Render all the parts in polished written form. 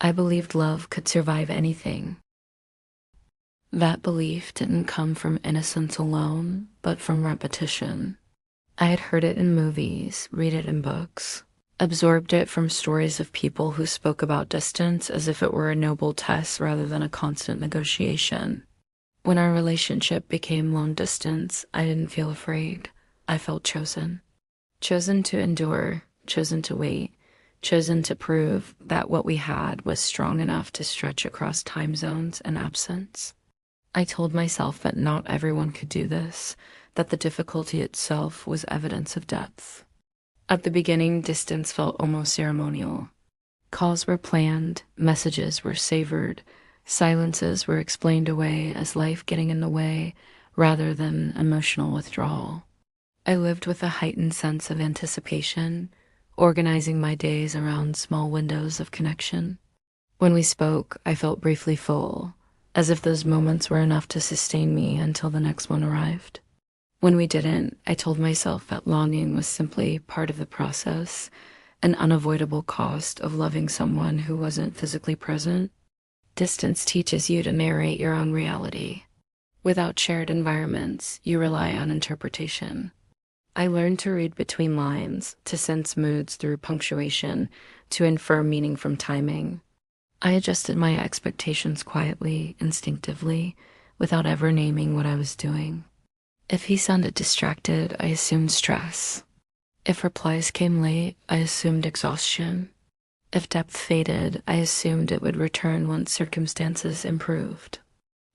I believed love could survive anything. That belief didn't come from innocence alone, but from repetition. I had heard it in movies, read it in books, absorbed it from stories of people who spoke about distance as if it were a noble test rather than a constant negotiation. When our relationship became long distance, I didn't feel afraid. I felt chosen. Chosen to endure, chosen to wait, chosen to prove that what we had was strong enough to stretch across time zones and absence. I told myself that not everyone could do this, that the difficulty itself was evidence of depth. At the beginning, distance felt almost ceremonial. Calls were planned, messages were savored, silences were explained away as life getting in the way rather than emotional withdrawal. I lived with a heightened sense of anticipation, organizing my days around small windows of connection. When we spoke, I felt briefly full, as if those moments were enough to sustain me until the next one arrived. When we didn't, I told myself that longing was simply part of the process, an unavoidable cost of loving someone who wasn't physically present. Distance teaches you to narrate your own reality. Without shared environments, you rely on interpretation. I learned to read between lines, to sense moods through punctuation, to infer meaning from timing. I adjusted my expectations quietly, instinctively, without ever naming what I was doing. If he sounded distracted, I assumed stress. If replies came late, I assumed exhaustion. If depth faded, I assumed it would return once circumstances improved.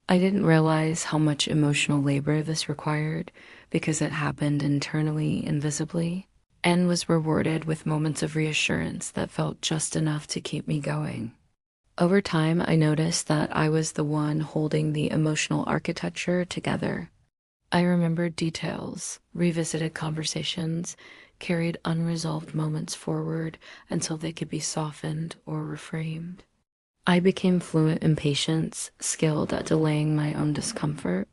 I didn't realize how much emotional labor this required because it happened internally, invisibly, and was rewarded with moments of reassurance that felt just enough to keep me going. Over time, I noticed that I was the one holding the emotional architecture together. I remembered details, revisited conversations, carried unresolved moments forward until they could be softened or reframed. I became fluent in patience, skilled at delaying my own discomfort.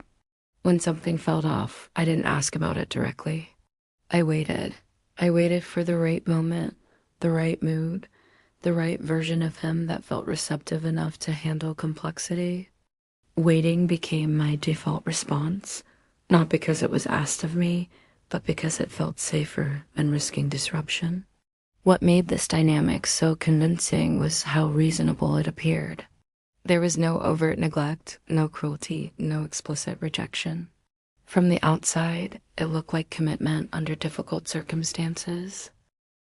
When something felt off, I didn't ask about it directly. I waited. I waited for the right moment, the right mood, the right version of him that felt receptive enough to handle complexity. Waiting became my default response, not because it was asked of me, but because it felt safer than risking disruption. What made this dynamic so convincing was how reasonable it appeared. There was no overt neglect, no cruelty, no explicit rejection. From the outside, it looked like commitment under difficult circumstances.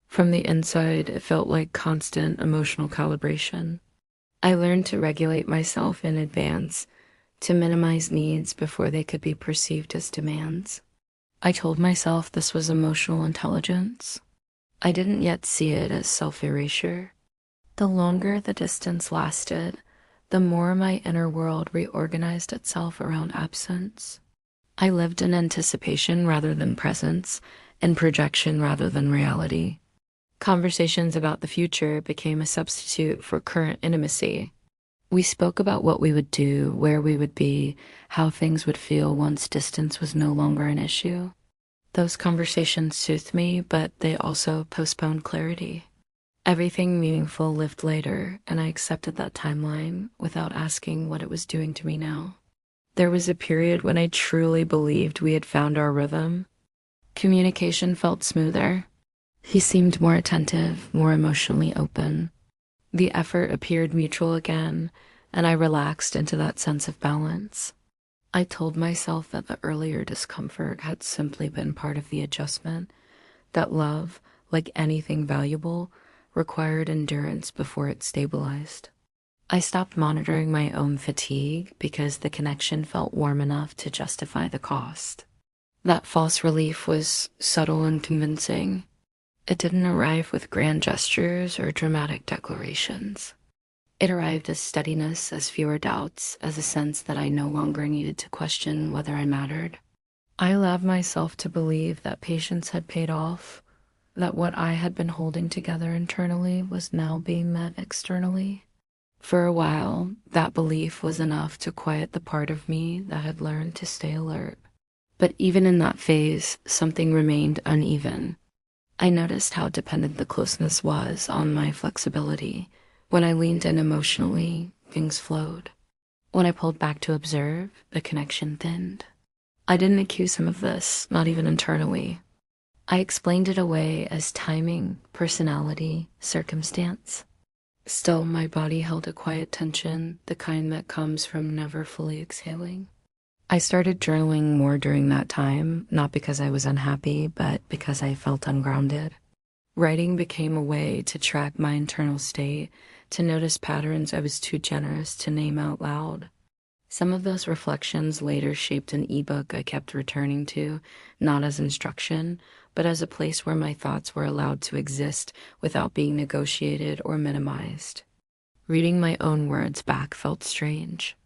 From the inside, it felt like constant emotional calibration. I learned to regulate myself in advance, to minimize needs before they could be perceived as demands. I told myself this was emotional intelligence. I didn't yet see it as self-erasure. The longer the distance lasted, the more my inner world reorganized itself around absence. I lived in anticipation rather than presence, in projection rather than reality. Conversations about the future became a substitute for current intimacy. We spoke about what we would do, where we would be, how things would feel once distance was no longer an issue. Those conversations soothed me, but they also postponed clarity. Everything meaningful lived later, and I accepted that timeline without asking what it was doing to me now. There was a period when I truly believed we had found our rhythm. Communication felt smoother. He seemed more attentive, more emotionally open. The effort appeared mutual again, and I relaxed into that sense of balance. I told myself that the earlier discomfort had simply been part of the adjustment, that love, like anything valuable, required endurance before it stabilized. I stopped monitoring my own fatigue because the connection felt warm enough to justify the cost. That false relief was subtle and convincing. It didn't arrive with grand gestures or dramatic declarations. It arrived as steadiness, as fewer doubts, as a sense that I no longer needed to question whether I mattered. I allowed myself to believe that patience had paid off, that what I had been holding together internally was now being met externally. For a while, that belief was enough to quiet the part of me that had learned to stay alert. But even in that phase, something remained uneven. I noticed how dependent the closeness was on my flexibility, When I leaned in emotionally, things flowed. When I pulled back to observe, the connection thinned. I didn't accuse him of this, not even internally. I explained it away as timing, personality, circumstance. Still, my body held a quiet tension, the kind that comes from never fully exhaling. I started journaling more during that time, not because I was unhappy, but because I felt ungrounded. Writing became a way to track my internal state, to notice patterns I was too generous to name out loud. Some of those reflections later shaped an ebook I kept returning to, not as instruction, but as a place where my thoughts were allowed to exist without being negotiated or minimized. Reading my own words back felt strange.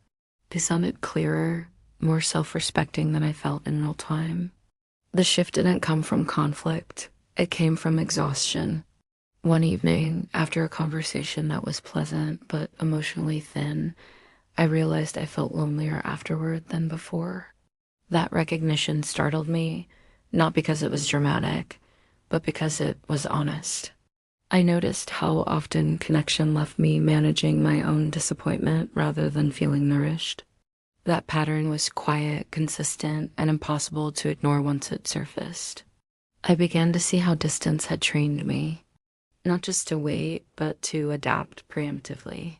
They sounded clearer, more self-respecting than I felt in real time. The shift didn't come from conflict. It came from exhaustion. One evening, after a conversation that was pleasant but emotionally thin, I realized I felt lonelier afterward than before. That recognition startled me, not because it was dramatic, but because it was honest. I noticed how often connection left me managing my own disappointment rather than feeling nourished. That pattern was quiet, consistent, and impossible to ignore once it surfaced. I began to see how distance had trained me, not just to wait, but to adapt preemptively.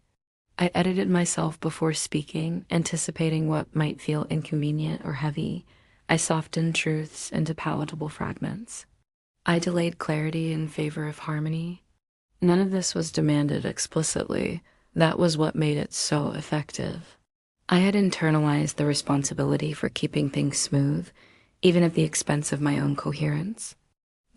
I edited myself before speaking, anticipating what might feel inconvenient or heavy. I softened truths into palatable fragments. I delayed clarity in favor of harmony. None of this was demanded explicitly. That was what made it so effective. I had internalized the responsibility for keeping things smooth, even at the expense of my own coherence.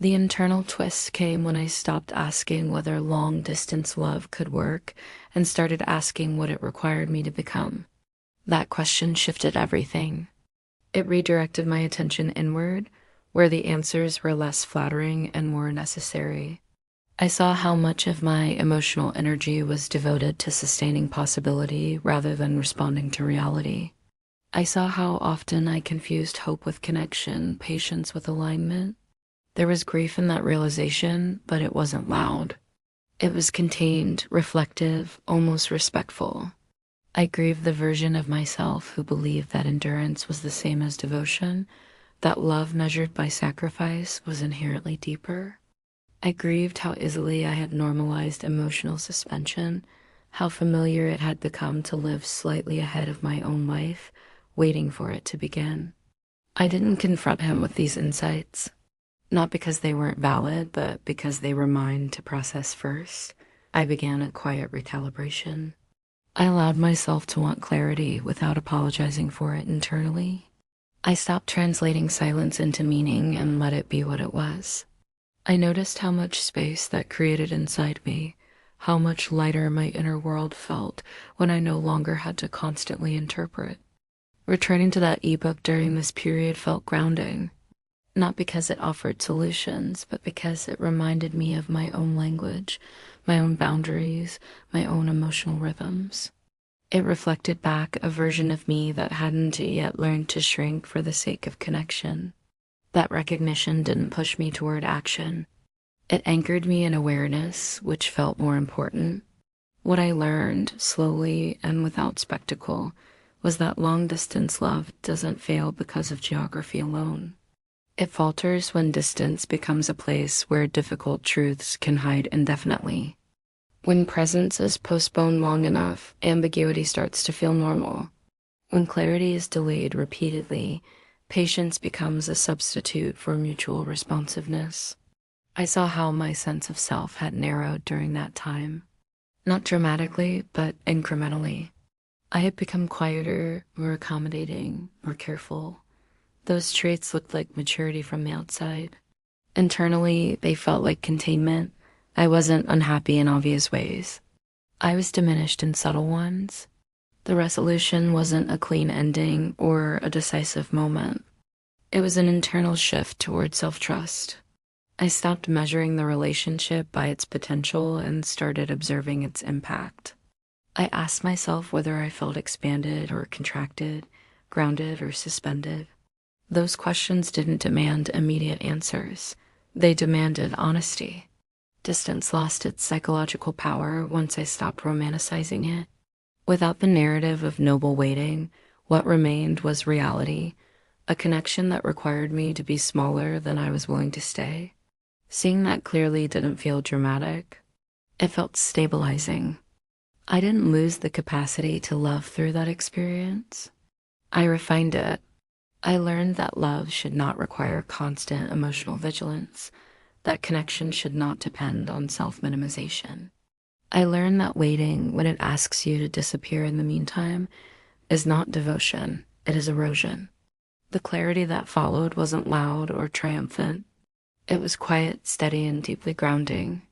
The internal twist came when I stopped asking whether long-distance love could work and started asking what it required me to become. That question shifted everything. It redirected my attention inward, where the answers were less flattering and more necessary. I saw how much of my emotional energy was devoted to sustaining possibility rather than responding to reality. I saw how often I confused hope with connection, patience with alignment. There was grief in that realization, but it wasn't loud. It was contained, reflective, almost respectful. I grieved the version of myself who believed that endurance was the same as devotion, that love measured by sacrifice was inherently deeper. I grieved how easily I had normalized emotional suspension, how familiar it had become to live slightly ahead of my own life, waiting for it to begin. I didn't confront him with these insights. Not because they weren't valid, but because they were mine to process first. I began a quiet recalibration. I allowed myself to want clarity without apologizing for it internally. I stopped translating silence into meaning and let it be what it was. I noticed how much space that created inside me, how much lighter my inner world felt when I no longer had to constantly interpret. Returning to that ebook during this period felt grounding. Not because it offered solutions, but because it reminded me of my own language, my own boundaries, my own emotional rhythms. It reflected back a version of me that hadn't yet learned to shrink for the sake of connection. That recognition didn't push me toward action. It anchored me in awareness, which felt more important. What I learned, slowly and without spectacle, was that long-distance love doesn't fail because of geography alone. It falters when distance becomes a place where difficult truths can hide indefinitely. When presence is postponed long enough, ambiguity starts to feel normal. When clarity is delayed repeatedly, patience becomes a substitute for mutual responsiveness. I saw how my sense of self had narrowed during that time. Not dramatically, but incrementally. I had become quieter, more accommodating, more careful. Those traits looked like maturity from the outside. Internally, they felt like containment. I wasn't unhappy in obvious ways. I was diminished in subtle ones. The resolution wasn't a clean ending or a decisive moment. It was an internal shift toward self-trust. I stopped measuring the relationship by its potential and started observing its impact. I asked myself whether I felt expanded or contracted, grounded or suspended. Those questions didn't demand immediate answers. They demanded honesty. Distance lost its psychological power once I stopped romanticizing it. Without the narrative of noble waiting, what remained was reality, a connection that required me to be smaller than I was willing to stay. Seeing that clearly didn't feel dramatic. It felt stabilizing. I didn't lose the capacity to love through that experience. I refined it. I learned that love should not require constant emotional vigilance, that connection should not depend on self-minimization. I learned that waiting, when it asks you to disappear in the meantime, is not devotion, it is erosion. The clarity that followed wasn't loud or triumphant. It was quiet, steady, and deeply grounding.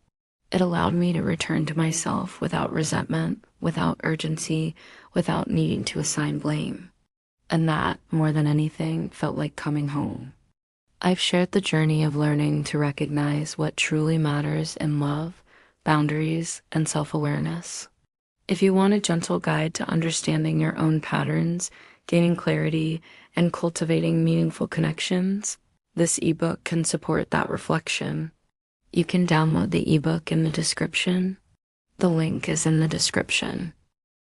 It allowed me to return to myself without resentment, without urgency, without needing to assign blame. And that, more than anything, felt like coming home. I've shared the journey of learning to recognize what truly matters in love, boundaries, and self-awareness. If you want a gentle guide to understanding your own patterns, gaining clarity, and cultivating meaningful connections, this ebook can support that reflection. You can download the ebook in the description. The link is in the description.